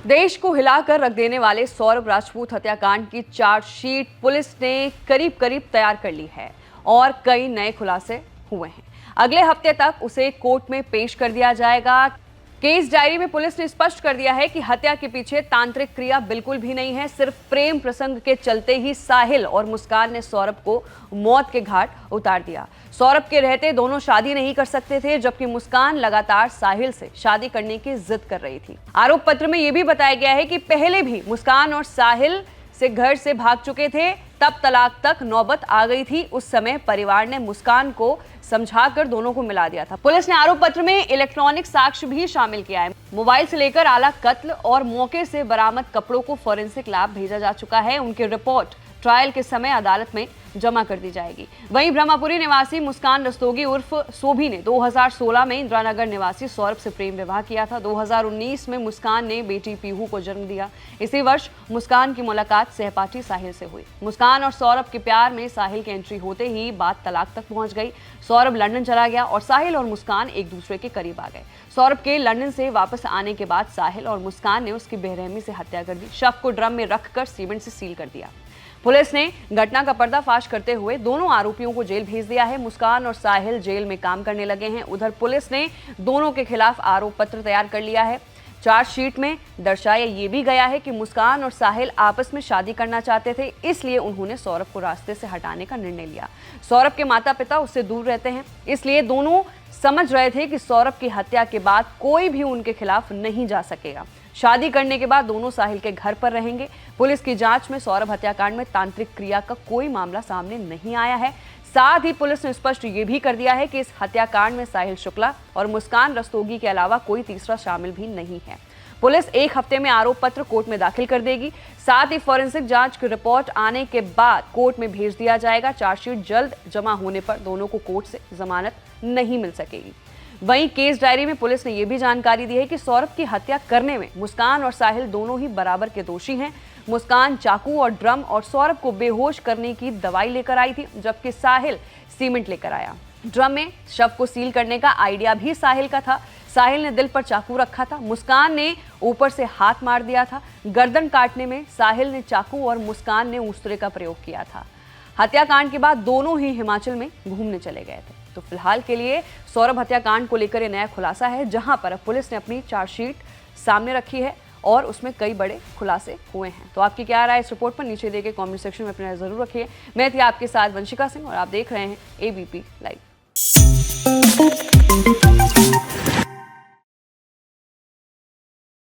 देश को हिलाकर रख देने वाले सौरभ राजपूत हत्याकांड की चार्जशीट पुलिस ने करीब करीब तैयार कर ली है और कई नए खुलासे हुए हैं। अगले हफ्ते तक उसे कोर्ट में पेश कर दिया जाएगा। केस डायरी में पुलिस ने स्पष्ट कर दिया है कि हत्या के पीछे तांत्रिक क्रिया बिल्कुल भी नहीं है। सिर्फ प्रेम प्रसंग के चलते ही साहिल और मुस्कान ने सौरभ को मौत के घाट उतार दिया। सौरभ के रहते दोनों शादी नहीं कर सकते थे, जबकि मुस्कान लगातार साहिल से शादी करने की जिद कर रही थी। आरोप पत्र में यह भी बताया गया है कि पहले भी मुस्कान और साहिल से घर से भाग चुके थे, तब तलाक तक नौबत आ गई थी। उस समय परिवार ने मुस्कान को समझाकर दोनों को मिला दिया था। पुलिस ने आरोप पत्र में इलेक्ट्रॉनिक साक्ष्य भी शामिल किया है। मोबाइल से लेकर आला कत्ल और मौके से बरामद कपड़ों को फोरेंसिक लैब भेजा जा चुका है। उनकी रिपोर्ट ट्रायल के समय अदालत में जमा कर दी जाएगी। वहीं ब्रह्मपुरी निवासी मुस्कान रस्तोगी उर्फ सोभी ने 2016 में इंदिरानगर निवासी सौरभ से प्रेम विवाह किया था। 2019 में मुस्कान ने बेटी पीहू को जन्म दिया। इसी वर्ष मुस्कान की मुलाकात सहपाठी साहिल से हुई। मुस्कान और सौरभ के प्यार में साहिल की एंट्री होते ही बात तलाक तक पहुंच गई। सौरभ लंदन चला गया और साहिल और मुस्कान एक दूसरे के करीब आ गए। सौरभ के लंदन से वापस आने के बाद साहिल और मुस्कान ने उसकी बेरहमी से हत्या कर दी। शव को ड्रम में रखकर सीमेंट से सील कर दिया। पुलिस ने घटना का पर्दाफाश करते हुए दोनों आरोपियों को जेल भेज दिया है। मुस्कान और साहिल जेल में काम करने लगे हैं। उधर पुलिस ने दोनों के खिलाफ आरोप पत्र तैयार कर लिया है। चार्जशीट में दर्शाया ये भी गया है कि मुस्कान और साहिल आपस में शादी करना चाहते थे, इसलिए उन्होंने सौरभ को रास्ते से हटाने का निर्णय लिया। सौरभ के माता पिता उससे दूर रहते हैं, इसलिए दोनों समझ रहे थे कि सौरभ की हत्या के बाद कोई भी उनके खिलाफ नहीं जा सकेगा। शादी करने के बाद दोनों साहिल के घर पर रहेंगे। पुलिस की जांच में सौरभ हत्याकांड में तांत्रिक क्रिया का कोई मामला सामने नहीं आया है। साथ ही पुलिस ने स्पष्ट ये भी कर दिया है कि इस हत्याकांड में साहिल शुक्ला और मुस्कान रस्तोगी के अलावा कोई तीसरा शामिल भी नहीं है। पुलिस एक हफ्ते में आरोप पत्र कोर्ट में दाखिल कर देगी। साथ ही फोरेंसिक जांच की रिपोर्ट आने के बाद कोर्ट में भेज दिया जाएगा। चार्जशीट जल्द जमा होने पर दोनों को कोर्ट से जमानत नहीं मिल सकेगी। वहीं केस डायरी में पुलिस ने यह भी जानकारी दी है कि सौरभ की हत्या करने में मुस्कान और साहिल दोनों ही बराबर के दोषी हैं। मुस्कान चाकू और ड्रम और सौरभ को बेहोश करने की दवाई लेकर आई थी, जबकि साहिल सीमेंट लेकर आया। ड्रम में शव को सील करने का आइडिया भी साहिल का था। साहिल ने दिल पर चाकू रखा था, मुस्कान ने ऊपर से हाथ मार दिया था। गर्दन काटने में साहिल ने चाकू और मुस्कान ने ऊसरे का प्रयोग किया था। हत्याकांड के बाद दोनों ही हिमाचल में घूमने चले गए थे। तो फिलहाल के लिए सौरभ हत्याकांड को लेकर ये नया खुलासा है, जहां पर पुलिस ने अपनी चार्जशीट सामने रखी है और उसमें कई बड़े खुलासे हुए हैं। तो आपकी क्या राय इस रिपोर्ट पर नीचे दिए गए कमेंट सेक्शन में अपनी राय जरूर रखिए। मैं थी आपके साथ वंशिका सिंह और आप देख रहे हैं ABP लाइव।